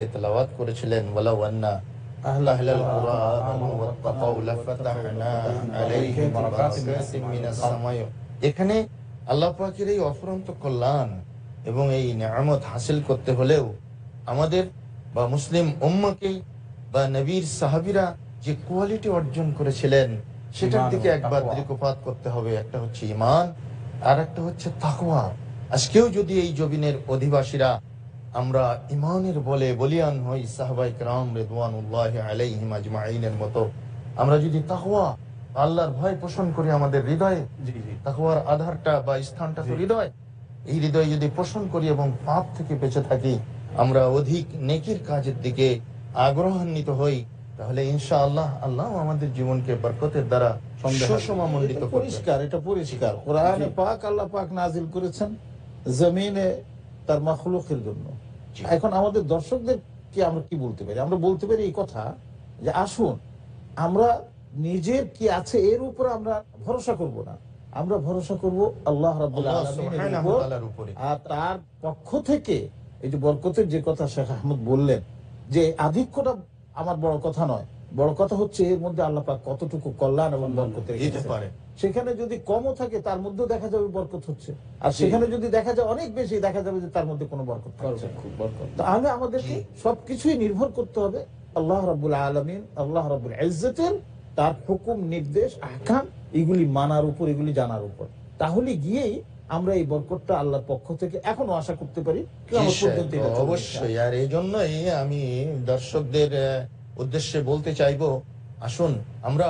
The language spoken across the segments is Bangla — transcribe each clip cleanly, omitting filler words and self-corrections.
তেলাওয়াত করেছিলেন ওয়ালাউ আন্না আহলাল কুরা আমানু ওয়াত্তাকাউ লাফাতাহনা আলাইহিম বারাকাতিন মিনাস সামাই। এখানে আল্লাহ পাকের এই অফুরন্ত কল্যাণ এবং এই নিয়ামত হাসিল করতে হলেও আমাদের বা মুসলিম উম্মাহকে বা নবীর সাহাবীরা যে কোয়ালিটি অর্জন করেছিলেন সেটার দিকে একবার দৃষ্টিপাত করতে হবে। একটা হচ্ছে ঈমান, আর একটা হচ্ছে তাকওয়া। আজকেও যদি এই জমিনের অধিবাসীরা আমরা ইমানের বলে বলিয়ান হই সাহাবায়ে কেরাম রিদওয়ানুল্লাহি আলাইহিম আজমাইনের মতো, আমরা যদি তাকওয়া আল্লাহর ভয় পোষণ করি আমাদের হৃদয়ে, তাকওয়ার আধারটা বা স্থানটা তো হৃদয়, এই হৃদয়ে যদি পোষণ করি এবং পাপ থেকে বেঁচে থাকি, আমরা অধিক নেকির কাজের দিকে আগ্রহান্বিত হই, তাহলে ইনশাআল্লাহ আল্লাহ আমাদের জীবনকে বরকতের দ্বারা সুষমামণ্ডিত করবেন। পরিষ্কার, এটা পরিষ্কার। কোরআনে পাক আল্লাহ পাক নাজিল করেছেন জমিনে তার মাখলুকের জন্য। এখন আমাদের দর্শকদের কি আমরা কি বলতে পারি? আমরা বলতে পারি এই কথা যে আসুন আমরা নিজের কি আছে এর উপর আমরা ভরসা করব না, আমরা ভরসা করব আল্লাহ রাব্বুল আলামিনের উপর। আর তার পক্ষ থেকে এই যে বরকতের যে কথা শেখ আহমদ বললেন, যে আধিক্যটা আমার বড় কথা নয়, বড় কথা হচ্ছে এর মধ্যে আল্লাহ পাক কতটুকু কল্যাণ এবং বরকত রেখেছে। সেখানে যদি কমও থাকে তার মধ্যেও দেখা যাবে বরকত হচ্ছে, আর সেখানে যদি দেখা যায় অনেক বেশি, দেখা যাবে যে তার মধ্যে কোনো বরকত থাকছে না। তাহলে আমাদেরকে সবকিছুই নির্ভর করতে হবে আল্লাহ রাব্বুল আলামিন, আল্লাহ রাব্বুল ইজ্জতের তার হুকুম নির্দেশ আহকাম এগুলি মানার উপর, এগুলি জানার উপর। তাহলে গিয়েই আমরা এই বরকতটা আল্লাহর পক্ষ থেকে এখনো আশা করতে পারি। অবশ্যই। আর এই জন্যই আমি দর্শকদের উদ্দেশ্যে বলতে চাইবো, আসুন আমরা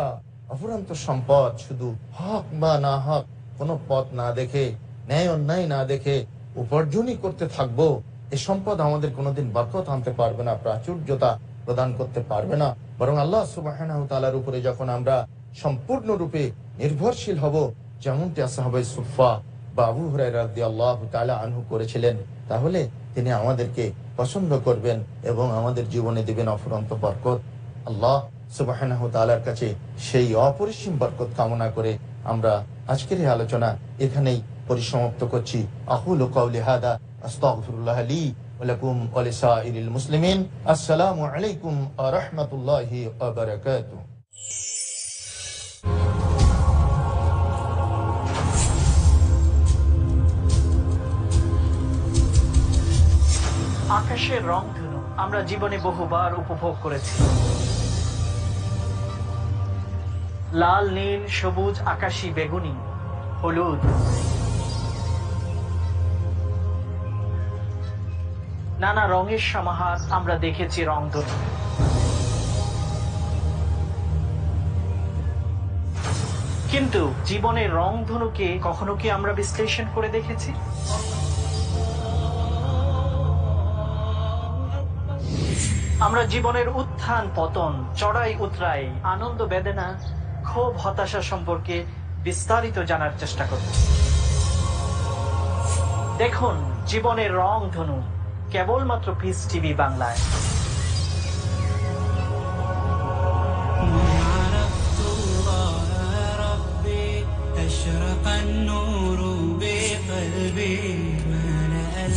অফুরন্ত সম্পদ শুধু হক বা না হক কোনো পথ না দেখে, ন্যায় অন্যায় না দেখে উপার্জনই করতে থাকবো। এই সম্পদ আমাদের কোনোদিন বরকত আনতে পারবে না, প্রাচুর্যতা প্রদান করতে পারবে না। বরং আল্লাহ সুবহানাহু ওয়া তাআলার উপরে যখন আমরা সম্পূর্ণরূপে নির্ভরশীল হব, যেমনটি আসহাবে সুফফা বা আবু হুরায়রা রাদিয়াল্লাহু তাআলা আনহু করেছিলেন, তাহলে তিনি আমাদেরকে পছন্দ করবেন এবং আমাদের জীবনে দিবেন অফুরন্ত বরকত। আল্লাহ সুবহানাহু ওয়া তাআলার কাছে সেই অপরিসীম বরকত কামনা করে আমরা আজকের এই আলোচনা এখানেই পরিসমাপ্ত করছি। আকুলু কাওলি হাদা আস্তাগফিরুল্লাহ লি ওয়া লাকুম ওয়া লিসাইরিল মুসলিমিন। আসসালামু আলাইকুম ওয়া রাহমাতুল্লাহি ওয়া বারাকাতুহু। আকাশের রংধনু আমরা জীবনে বহুবার উপভোগ করেছি। লাল, নীল, সবুজ, আকাশী, বেগুনি, হলুদ। নানা রঙের সমাহার আমরা দেখেছি রংধনু। কিন্তু জীবনের রংধনুকে কখনো কি আমরা বিশ্লেষণ করে দেখেছি? আমরা জীবনের উত্থান পতন, চড়াই উতরাই, আনন্দ বেদনা, ক্ষোভ হতাশা সম্পর্কে বিস্তারিত জানার চেষ্টা করব। দেখুন জীবনের রংধনু কেবলমাত্র পিস টিভি বাংলায়।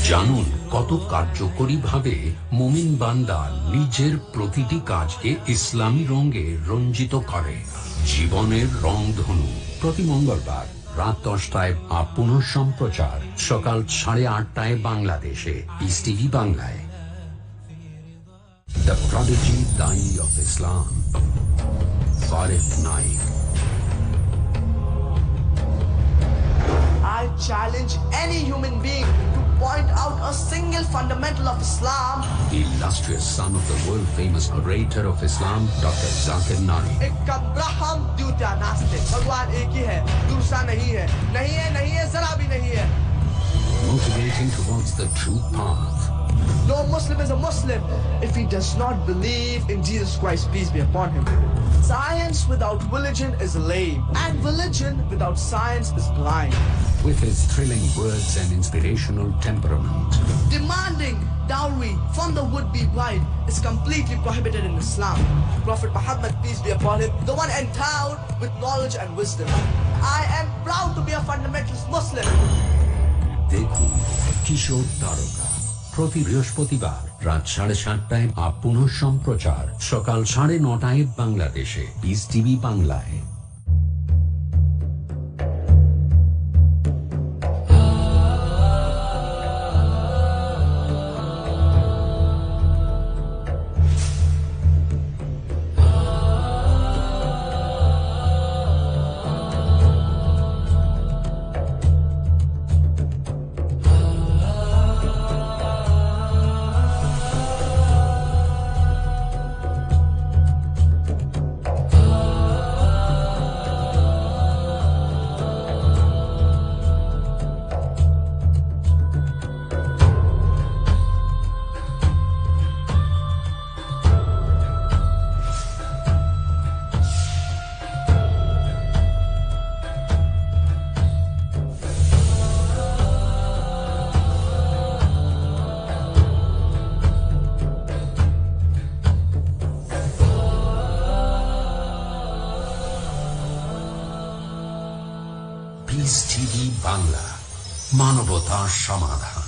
জানুন কত কার্যকরী ভাবে মুমিন বান্দা নিজের প্রতিটি কাজকে ইসলামী রঙে রঞ্জিত করে। জীবনের রংধনু প্রতি মঙ্গলবার রাত 10টায় পুনঃ সম্প্রচার সকাল 8:30 বাংলাদেশে পিস টিভি বাংলায়। দ্য প্রডিজি দাই অফ ইসলাম, ফারিক Naik. I challenge any human being to point out a single fundamental of Islam. The illustrious son of the world-famous orator of Islam, Dr. Zakir Naik. एक अब्राहम द्यूटा नास्तिक, भगवान एक ही है, दूसरा नहीं है, नहीं है, नहीं है, जरा भी नहीं है. Motivating towards the true path. No Muslim is a Muslim if he does not believe in Jesus Christ, peace be upon him. Science without religion is lame, and religion without science is blind. With his thrilling words and inspirational temperament, Demanding dowry from the would-be bride is completely prohibited in Islam. Prophet Muhammad, peace be upon him, the one endowed with knowledge and wisdom. I am proud to be a fundamentalist Muslim. দেখুন কিশোর তারকা প্রতি বৃহস্পতিবার রাত 7:30 আপন সম্প্রচার সকাল 9:30 বাংলাদেশে পিস টিভি বাংলায়। পিস টিভি বাংলা, মানবতার সমাধান।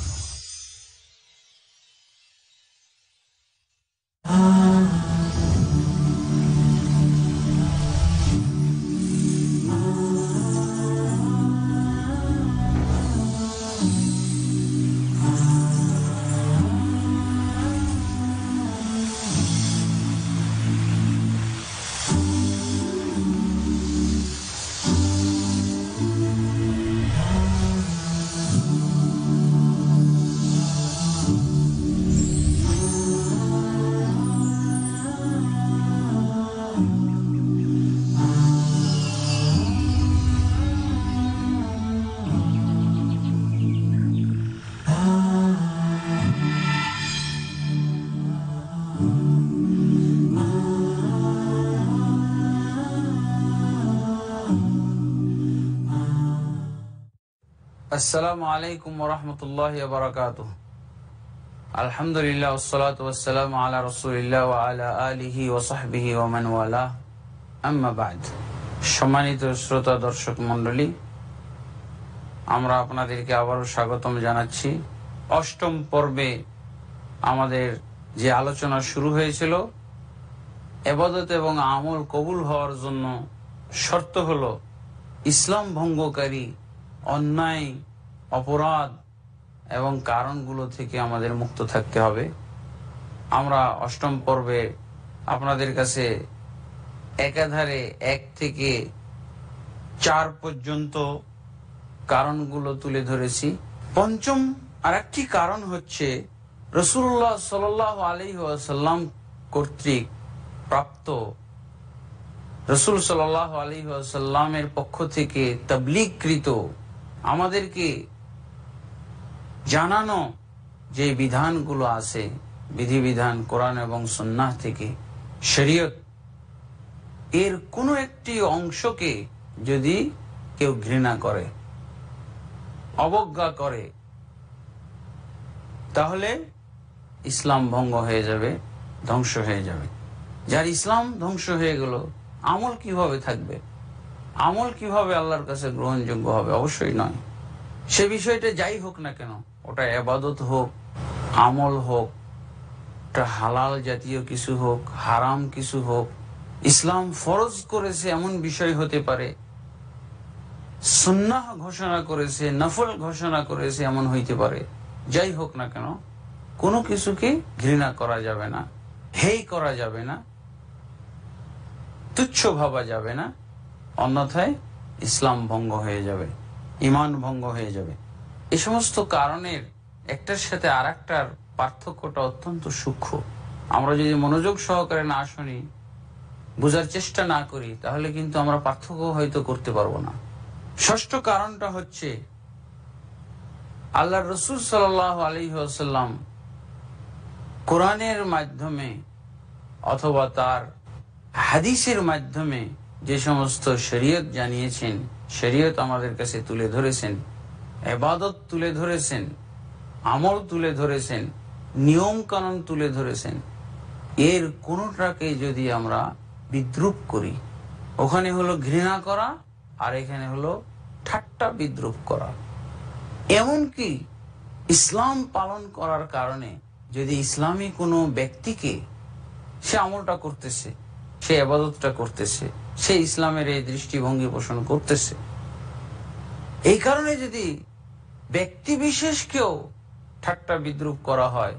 আসসালামু আলাইকুম ওয়া রাহমাতুল্লাহি ওয়া বারাকাতুহু। আলহামদুলিল্লাহ ওয়াসসালাতু ওয়াসসালামু আলা রাসূলিল্লাহ ওয়া আলা আলিহি ওয়া সাহবিহি ওয়া মান ওয়ালা, আম্মা বা'দ। সম্মানিত শ্রোতা দর্শক মণ্ডলী, আমরা আপনাদেরকে আবারও স্বাগতম জানাচ্ছি। অষ্টম পর্বে আমাদের যে আলোচনা শুরু হয়েছিল, ইবাদত এবং আমল কবুল হওয়ার জন্য শর্ত হলো ইসলাম ভঙ্গকারী অন্যায়, অপরাধ এবং কারণগুলো থেকে আমাদের মুক্ত থাকতে হবে। আমরা অষ্টম পর্বে আপনাদের কাছে একাধারে 1 থেকে 4 পর্যন্ত কারণগুলো তুলে ধরেছি। পঞ্চম আরেকটি কারণ হচ্ছে রাসূলুল্লাহ সাল্লাল্লাহু আলাইহি ওয়াসাল্লাম কর্তৃক প্রাপ্ত, রাসূল সাল্লাল্লাহু আলাইহি ওয়াসাল্লামের পক্ষ থেকে তাবলীগকৃত, আমাদেরকে জানানো যে বিধানগুলো আছে, বিধিবিধান কোরআন এবং সুন্নাহ থেকে, শরীয়ত, এর কোনো একটি অংশকে যদি কেউ ঘৃণা করে, অবজ্ঞা করে, তাহলে ইসলাম ভঙ্গ হয়ে যাবে, ধ্বংস হয়ে যাবে। যার ইসলাম ধ্বংস হয়ে গেল, আমল কিভাবে থাকবে? আমল কিভাবে আল্লাহর কাছে গ্রহণযোগ্য হবে? অবশ্যই নয়। সে বিষয়টা যাই হোক না কেন, ওটা ইবাদত হোক, আমল হোক, ওটা হালাল জাতীয় কিছু হোক, হারাম কিছু হোক, ইসলাম ফরজ করেছে এমন বিষয় হতে পারে, সুন্নাহ ঘোষণা করেছে, নফল ঘোষণা করেছে এমন হইতে পারে। যাই হোক না কেন, কোনো কিছুকে ঘৃণা করা যাবে না, হেয় করা যাবে না, তুচ্ছ ভাবা যাবে না, অন্যথায় ইসলাম ভঙ্গ হয়ে যাবে, ঈমান ভঙ্গ হয়ে যাবে। এই সমস্ত কারণের একটার সাথে আর একটার পার্থক্যটা অত্যন্ত সূক্ষ্ম। আমরা যদি মনোযোগ সহকারে না শুনি, বোঝার চেষ্টা না করি, তাহলে কিন্তু আমরা পার্থক্য হয়তো করতে পারবো না। ষষ্ঠ কারণটা হচ্ছে আল্লাহর রাসূল সাল্লাল্লাহু আলাইহি ওয়াসাল্লাম কোরআনের মাধ্যমে অথবা তার হাদিসের মাধ্যমে যে সমস্ত শরীয়ত জানিয়েছেন, শরীয়ত আমাদের কাছে তুলে ধরেছেন, ইবাদত তুলে ধরেছেন, আমল তুলে ধরেছেন, নিয়ম কানুন তুলে ধরেছেন, এর কোনটাকে যদি আমরা বিদ্রূপ করি, ওখানে হলো ঘৃণা করা আর এখানে হলো ঠাট্টা বিদ্রূপ করা। এমনকি ইসলাম পালন করার কারণে যদি ইসলামী কোনো ব্যক্তিকে সে আমলটা করতেছে, সে ইবাদতটা করতেছে, সে ইসলামের এই দৃষ্টিভঙ্গি পোষণ করতেছে, এই কারণে যদি ব্যক্তি বিশেষকেও ঠাট্টা বিদ্রুপ করা হয়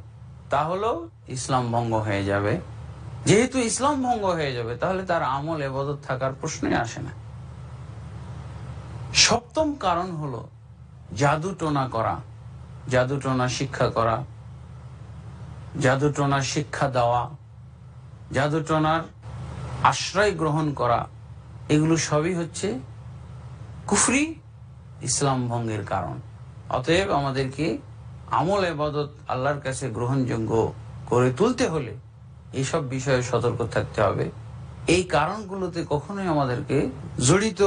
তাহলে ইসলাম ভঙ্গ হয়ে যাবে। যেহেতু ইসলাম ভঙ্গ হয়ে যাবে তাহলে তার আমল ইবাদত থাকার প্রশ্নই আসে না। সপ্তম কারণ হলো জাদুটোনা করা, জাদুটোনা শিক্ষা করা, জাদুটোনা শিক্ষা দেওয়া, জাদুটোনার আশ্রয় গ্রহণ করা। এগুলো সবই হচ্ছে কুফরি, ইসলাম ভঙ্গের কারণ। অতএব আমাদেরকে আমল ইবাদত আল্লাহর কাছে গ্রহণযোগ্য করে তুলতে হলে এইসব বিষয়ে সতর্ক থাকতে হবে। এই কারণগুলোতে কখনোই আমাদেরকে জড়িত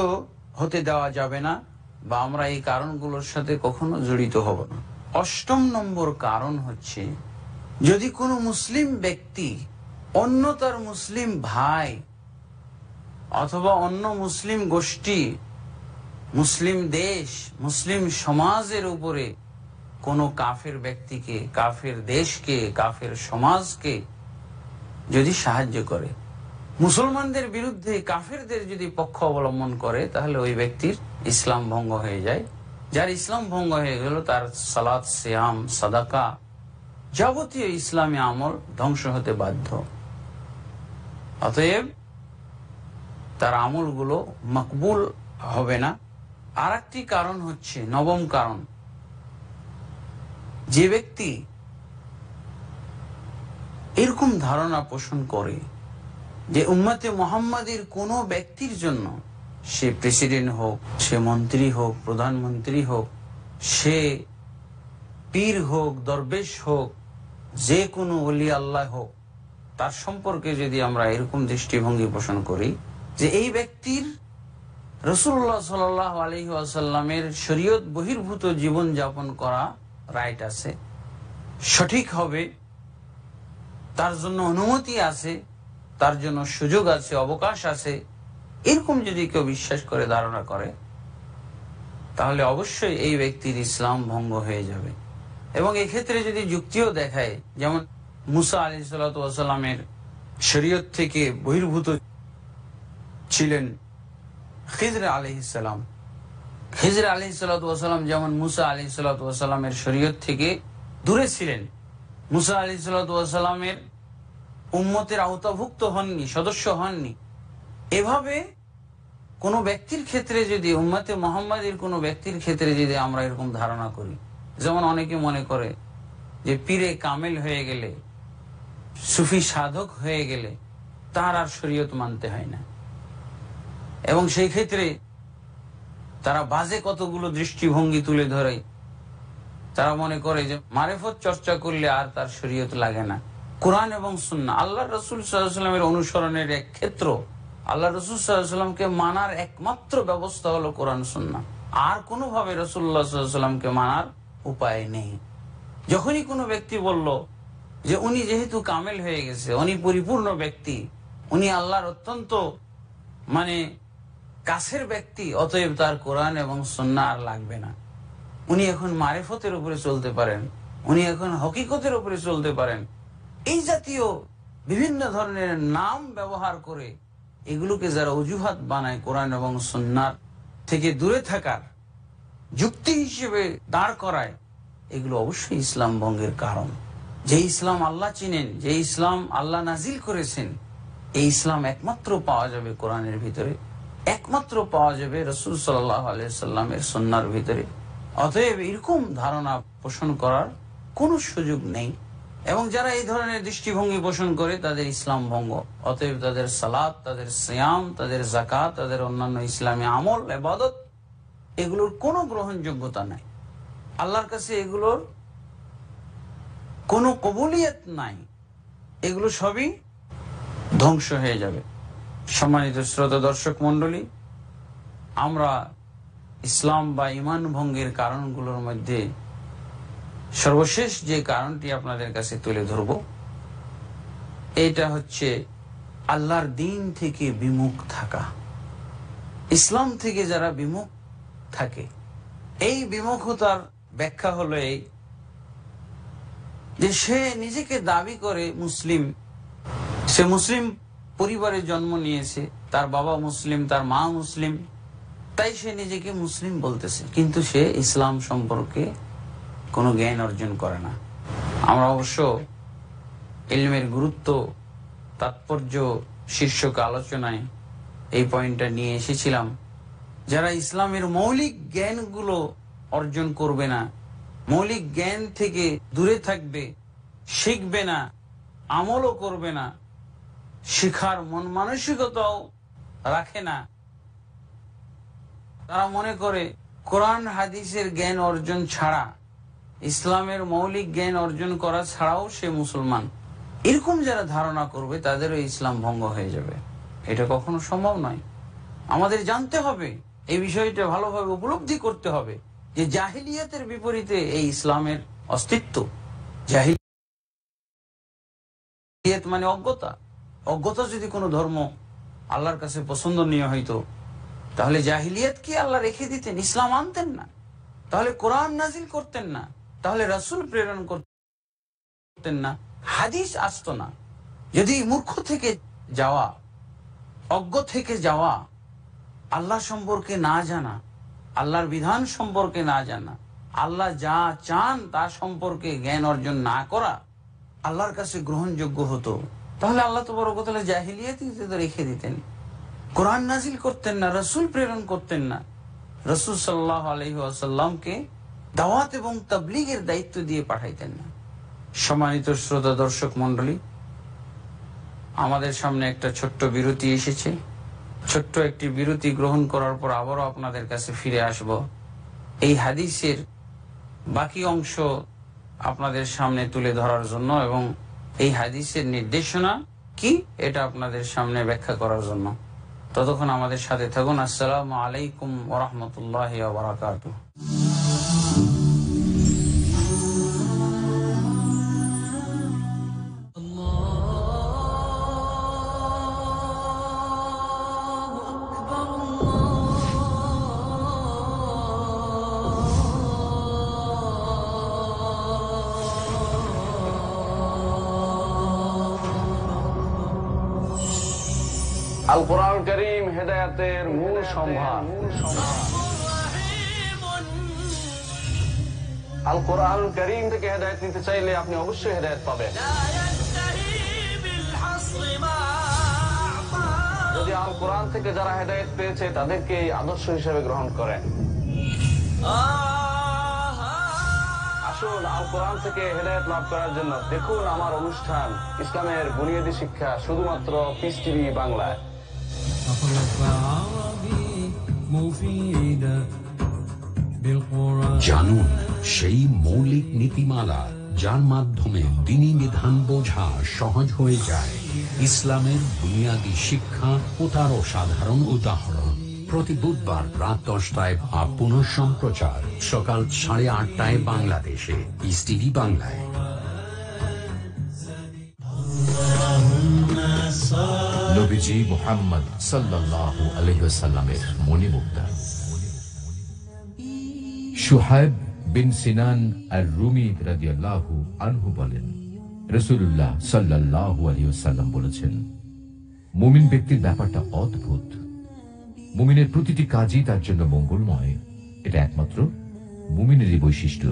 হতে দেওয়া যাবে না, বা আমরা এই কারণগুলোর সাথে কখনো জড়িত হব না। অষ্টম নম্বর কারণ হচ্ছে, যদি কোনো মুসলিম ব্যক্তি অন্য তার মুসলিম ভাই অথবা অন্য মুসলিম গোষ্ঠী, মুসলিম দেশ, মুসলিম সমাজের উপরে কোনো কাফের ব্যক্তিকে, কাফের দেশকে, কাফের সমাজকে যদি সাহায্য করে, মুসলমানদের বিরুদ্ধে কাফেরদের যদি পক্ষ অবলম্বন করে, তাহলে ওই ব্যক্তির ইসলাম ভঙ্গ হয়ে যায়। যার ইসলাম ভঙ্গ হয়ে গেল তার সালাত, সিয়াম, সাদাকা, যাবতীয় ইসলামী আমল ধ্বংস হতে বাধ্য। অতএব তার আমলগুলো মকবুল হবে না। আর একটি কারণ হচ্ছে, নবম কারণ, যে ব্যক্তি এরকম ধারণা পোষণ করে যে উম্মতে মুহাম্মাদের কোন ব্যক্তির জন্য, সে প্রেসিডেন্ট হোক, সে মন্ত্রী হোক, প্রধানমন্ত্রী হোক, সে পীর হোক, দরবেশ হোক, যে কোনো ওলি আল্লাহ হোক, তার সম্পর্কে যদি আমরা এরকম দৃষ্টিভঙ্গি পোষণ করি যে এই ব্যক্তির রাসূলুল্লাহ সাল্লাল্লাহু আলাইহি ওয়াসাল্লামের শরীয়ত বহির্ভূত জীবন যাপন করা রাইট আছে, সঠিক হবে, তার জন্য অনুমতি আছে, তার জন্য সুযোগ আছে, অবকাশ আছে, এরকম যদি কেউ বিশ্বাস করে, ধারণা করে, তাহলে অবশ্যই এই ব্যক্তির ইসলাম ভঙ্গ হয়ে যাবে। এবং এক্ষেত্রে যদি যুক্তিও দেখায়, যেমন মুসা আলাইহিসসালাতু ওয়াসাল্লামের শরীয়ত থেকে বহির্ভূত ছিলেন খিজর আলাইহিস সালাম, খিজর আলাইহিসসালাতু ওয়াসাল্লাম যেমন মুসা আলাইহিসসালাতু ওয়াসাল্লামের শরীয়ত থেকে দূরে ছিলেন, মুসা আলাইহিসসালাতু ওয়াসাল্লামের উম্মতের আওতাভুক্ত হননি, সদস্য হননি। এভাবে কোন ব্যক্তির ক্ষেত্রে যদি, উম্মতে মুহাম্মাদের কোন ব্যক্তির ক্ষেত্রে যদি আমরা এরকম ধারণা করি, যেমন অনেকে মনে করে যে পীরে কামেল হয়ে গেলে, সুফি সাধক হয়ে গেলে তার আর শরীয়ত মানতে হয় না, এবং সেই ক্ষেত্রে তারা বাজে কতগুলো দৃষ্টিভঙ্গি তুলে ধরে। তারা মনে করে যে মারেফত চর্চা করলে আর তার শরীয়ত লাগে না। কোরআন এবং সুন্নাহ, আল্লাহ রাসূল সাল্লাল্লাহু আলাইহি ওয়াসাল্লামের অনুসরণের এক ক্ষেত্র, আল্লাহ রাসূল সাল্লাল্লাহু আলাইহি ওয়াসাল্লামকে মানার একমাত্র ব্যবস্থা হলো কোরআন সুন্নাহ। আর কোনোভাবে রাসূলুল্লাহ সাল্লাল্লাহু আলাইহি ওয়াসাল্লামকে মানার উপায় নেই। যখনই কোনো ব্যক্তি বলল যে উনি যেহেতু কামেল হয়ে গেছে, উনি পরিপূর্ণ ব্যক্তি, উনি আল্লাহর অত্যন্ত কাছের ব্যক্তি, অতএব তার কোরআন এবং সুন্নাহ আর লাগবে না, উনি এখন মারিফতের উপরে চলতে পারেন, উনি এখন হকিকতের উপরে চলতে পারেন, এই জাতীয় বিভিন্ন ধরনের নাম ব্যবহার করে এগুলোকে যারা অজুহাত বানায় কোরআন এবং সুন্নাহ থেকে দূরে থাকার যুক্তি হিসেবে দাঁড় করায়, এগুলো অবশ্যই ইসলাম ভঙ্গের কারণ। যে ইসলাম আল্লাহ চিনেন, যে ইসলাম আল্লাহ নাজিল করেছেন, এই ইসলাম একমাত্র পাওয়া যাবে কোরআনের ভিতরে, একমাত্র পাওয়া যাবে রাসূল সাল্লাল্লাহু আলাইহি ওয়াসাল্লামের সুন্নাহর ভিতরে। অতএব এরকম ধারণা পোষণ করার কোনো সুযোগ নেই, এবং যারা এই ধরনের দৃষ্টিভঙ্গি পোষণ করে তাদের ইসলাম ভঙ্গ। অতএব তাদের সালাত, তাদের সিয়াম, তাদের যাকাত, তাদের অন্যান্য ইসলামী আমল, ইবাদত, এগুলোর কোনো গ্রহণযোগ্যতা নাই, আল্লাহর কাছে এগুলোর কোনো কবুলিয়ত নাই, এগুলো সবই ধ্বংস হয়ে যাবে। সম্মানিত শ্রোতা দর্শক মন্ডলী, আমরা ইসলাম বা ঈমান ভঙ্গের কারণগুলোর মধ্যে সর্বশেষ যে কারণটি আপনাদের কাছে তুলে ধরব, এটা হচ্ছে আল্লাহর দ্বীন থেকে বিমুখ থাকা। ইসলাম থেকে যারা বিমুখ থাকে, এই বিমুখতার ব্যাখ্যা হলো এই যে সে নিজেকে দাবি করে মুসলিম, সে মুসলিম পরিবারে জন্ম নিয়েছে, তার বাবা মুসলিম, তার মা মুসলিম, তাই সে নিজেকে মুসলিম বলতেছে, কিন্তু সে ইসলাম সম্পর্কে কোনো জ্ঞান অর্জন করে না। আমরা অবশ্য ইলমের গুরুত্ব, তাৎপর্য শীর্ষক আলোচনায় এই পয়েন্টটা নিয়ে এসেছিলাম। যারা ইসলামের মৌলিক জ্ঞানগুলো অর্জন করবে না, মৌলিক জ্ঞান থেকে দূরে থাকবে, শিখবে না, আমলও করবে না, শিখার মন মানসিকতাও রাখে না, তারা মনে করে কোরআন হাদিসের জ্ঞান অর্জন ছাড়া, ইসলামের মৌলিক জ্ঞান অর্জন করা ছাড়াও সে মুসলমান, এরকম যারা ধারণা করবে তাদেরও ইসলাম ভঙ্গ হয়ে যাবে। এটা কখনো সম্ভব নয়। আমাদের জানতে হবে, এই বিষয়টা ভালোভাবে উপলব্ধি করতে হবে যে জাহিলিয়াতের বিপরীতে এই ইসলামের অস্তিত্ব। জাহিলিয়াত মানে অজ্ঞতা। অজ্ঞতা যদি কোনো ধর্ম আল্লাহর কাছে পছন্দনীয় হইতো, তাহলে জাহিলিয়াত কি আল্লাহ রেখে দিতেন? ইসলাম আনতেন না? তাহলে কোরআন নাজিল করতেন না? তাহলে রাসূল প্রেরণ করতেন না? হাদিস আসতো না? যদি মূর্খ থেকে যাওয়া, অজ্ঞ থেকে যাওয়া, আল্লাহ সম্পর্কে না জানা, আল্লাহর বিধান সম্পর্কে না জানা, আল্লাহ যা চান তা সম্পর্কে জ্ঞান অর্জন না করা আল্লাহর কাছে গ্রহণযোগ্য হতো, তাহলে আল্লাহ তাবারক ওয়া তাআলা জাহিলিয়াতই তো রেখে দিতেন। কোরআন নাজিল করতেন না, রাসূল প্রেরণ করতেন না, রাসূল সাল্লাল্লাহু আলাইহি ওয়াসাল্লামকে দাওয়াত এবং তাবলীগের দায়িত্ব দিয়ে পাঠাইতেন না। সম্মানিত শ্রোতা দর্শক মণ্ডলী, আমাদের সামনে একটা ছোট্ট বিরতি এসেছে। ছোট্ট একটি বিরতি গ্রহণ করার পর আবারও আপনাদের কাছে ফিরে আসব। এই হাদিসের বাকি অংশ আপনাদের সামনে তুলে ধরার জন্য এবং এই হাদিসের নির্দেশনা কি এটা আপনাদের সামনে ব্যাখ্যা করার জন্য। ততক্ষণ আমাদের সাথে থাকুন। আসসালামু আলাইকুম ওয়া রাহমাতুল্লাহি ওয়া বারাকাতুহু। আল কোরআন কারীম হেদায়েতের মূল সম্ভার। আল কোরআন কারীম থেকে হেদায়েত নিতে চাইলে আপনি অবশ্যই হেদায়েত পাবেন। যদি আল কোরআন থেকে যারা হেদায়েত পেয়েছে তাদেরকে আদর্শ হিসেবে গ্রহণ করেন। আসুন আল কোরআন থেকে হেদায়েত লাভ করার জন্য দেখুন আমার অনুষ্ঠান ইসলামের বুনিয়াদী শিক্ষা, শুধুমাত্র পিস টিভি বাংলায়। জানুন সেই মৌলিক নীতিমালা যার মাধ্যমে দ্বীনি বিধান বোঝা সহজ হয়ে যায়। ইসলামের বুনিয়াদী শিক্ষা ও তার অসাধারণ উদাহরণ প্রতি বুধবার রাত 10টায় বা পুনঃ সম্প্রচার সকাল 8:30 বাংলাদেশে পিস টিভি বাংলায়। নবীজি মুহাম্মদ সাল্লাল্লাহু আলাইহি ওয়াসাল্লামের মণিমুক্তা। সুহাইব বিন সিনান আর-রুমি রাদিয়াল্লাহু আনহু বলেন, রাসূলুল্লাহ সাল্লাল্লাহু আলাইহি ওয়াসাল্লাম বলেছেন, মুমিন ব্যক্তির ব্যাপারটা অদ্ভুত। মুমিনের প্রতিটি কাজই তার জন্য মঙ্গলময়। এটা একমাত্র মুমিনেরই বৈশিষ্ট্য।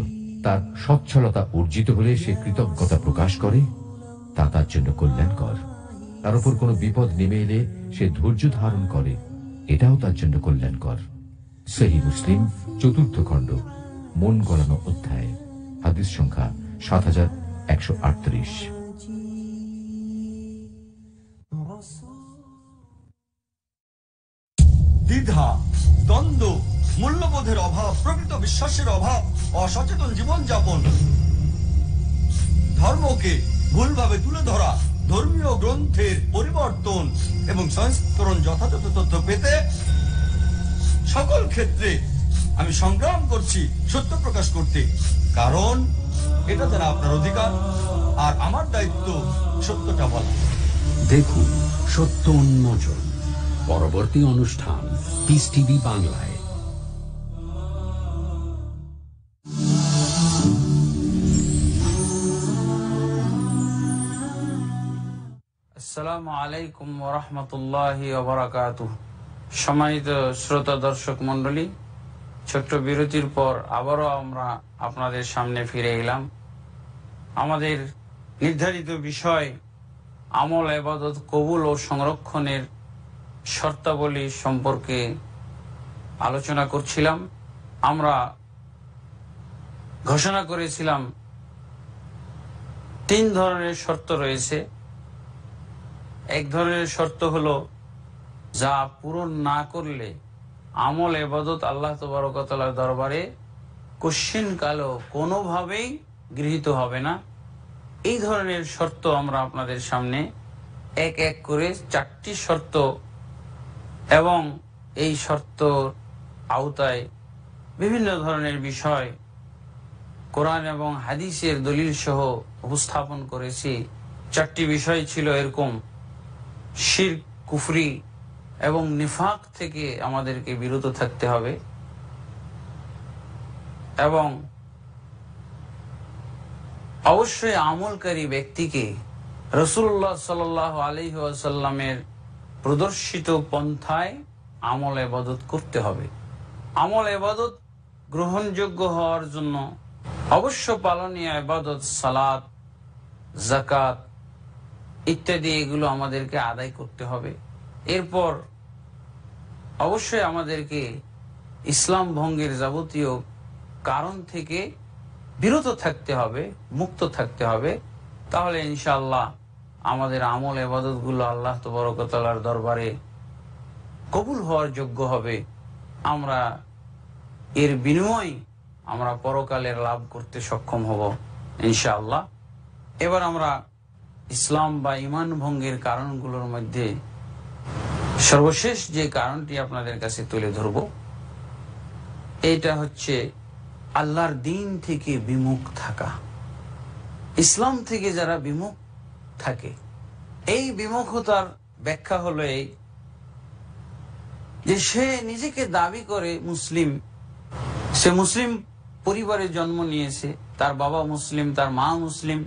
তার সচ্ছলতা অর্জিত হলে সে কৃতজ্ঞতা প্রকাশ করে, তা তার জন্য কল্যাণকর। তার উপর কোনো বিপদ নেমে এলে সে ধৈর্য ধারণ করে, এটাও তার জন্য কল্যাণকর। সহিহ মুসলিম 4th খণ্ড মন গলানো অধ্যায়, হাদিস সংখ্যা 7138। দ্বিধা, দ্বন্দ্ব, মূল্যবোধের অভাব, প্রকৃত বিশ্বাসের অভাব, অসচেতন জীবনযাপন, ধর্মকে ভুলভাবে তুলে ধরা, ধর্মীয় গ্রন্থের পরিবর্তন এবং সংস্করণ যথাযথ তথ্য পেতে সকল ক্ষেত্রে আমি সংগ্রাম করছি সত্য প্রকাশ করতে, কারণ এটা তারা আপনার অধিকার আর আমার দায়িত্ব সত্যটা বলা। দেখুন সত্য উন্মোচন, পরবর্তী অনুষ্ঠান পিস টিভি বাংলায়। আসসালামু আলাইকুম ওয়া রাহমাতুল্লাহি ওয়া বারাকাতুহু। সম্মানিত শ্রোতা দর্শক মণ্ডলী, ছোট্ট বিরতির পর আবারও আমরা আপনাদের সামনে ফিরে এলাম। আমাদের নির্ধারিত বিষয় আমল ইবাদত কবুল ও সংরক্ষণের শর্তাবলী সম্পর্কে আলোচনা করছিলাম। আমরা ঘোষণা করেছিলাম 3 ধরনের শর্ত রয়েছে। এক ধরনের শর্ত হলো যা পূরণ না করলে আমল ইবাদত আল্লাহ তাবারক ওয়া তাআলার দরবারে কোশ্চিন কালো কোনোভাবেই গৃহীত হবে না। এই ধরনের শর্ত আমরা আপনাদের সামনে এক এক করে 4টি শর্ত এবং এই শর্ত আওতায় বিভিন্ন ধরনের বিষয় কোরআন এবং হাদিসের দলিল সহ উপস্থাপন করেছি। 4টি বিষয় ছিল এরকম: শিরক, কুফরি এবং নিফাক থেকে আমাদেরকে বিরত থাকতে হবে, এবং অবশ্যই আমলকারী ব্যক্তিকে রাসূলুল্লাহ সাল্লাল্লাহু আলাইহি ওয়াসাল্লামের প্রদর্শিত পন্থায় আমল ইবাদত করতে হবে। আমল ইবাদত গ্রহণযোগ্য হওয়ার জন্য অবশ্য পালনীয় ইবাদত, সালাত, যাকাত ইত্যাদি এগুলো আমাদেরকে আদায় করতে হবে। এরপর অবশ্যই আমাদেরকে ইসলাম ভঙ্গের যাবতীয় কারণ থেকে বিরত থাকতে হবে, মুক্ত থাকতে হবে। তাহলে ইনশাআল্লাহ আমাদের আমল ইবাদত গুলো আল্লাহ তাবারক ওয়া তাআলার দরবারে কবুল হওয়ার যোগ্য হবে। আমরা এর বিনিময়ে আমরা পরকালের লাভ করতে সক্ষম হব ইনশাআল্লাহ। এবার আমরা ইসলাম বা ঈমান ভঙ্গের কারণগুলোর মধ্যে সর্বশেষ যে কারণটি আপনাদের কাছে তুলে ধরব, এটা হচ্ছে আল্লাহর দ্বীন থেকে বিমুখ থাকা। ইসলাম থেকে যারা বিমুখ থাকে, এই বিমুখতার ব্যাখ্যা হলো এই যে সে নিজেকে দাবি করে মুসলিম, সে মুসলিম পরিবারে জন্ম নিয়েছে, তার বাবা মুসলিম, তার মা মুসলিম,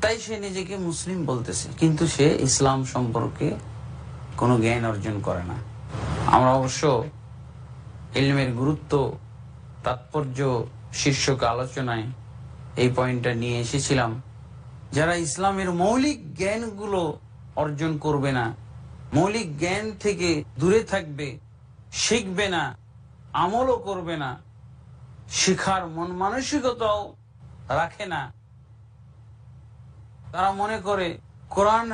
তাই সে নিজেকে মুসলিম বলতেছে, কিন্তু সে ইসলাম সম্পর্কে কোনো জ্ঞান অর্জন করে না। আমরা অবশ্য ইলমের গুরুত্ব, তাৎপর্য শীর্ষক আলোচনায় এই পয়েন্টটা নিয়ে এসেছিলাম। যারা ইসলামের মৌলিক জ্ঞানগুলো অর্জন করবে না, মৌলিক জ্ঞান থেকে দূরে থাকবে, শিখবে না, আমলও করবে না, শিখার মন মানসিকতাও রাখে না, তারা মনে করে কোরআন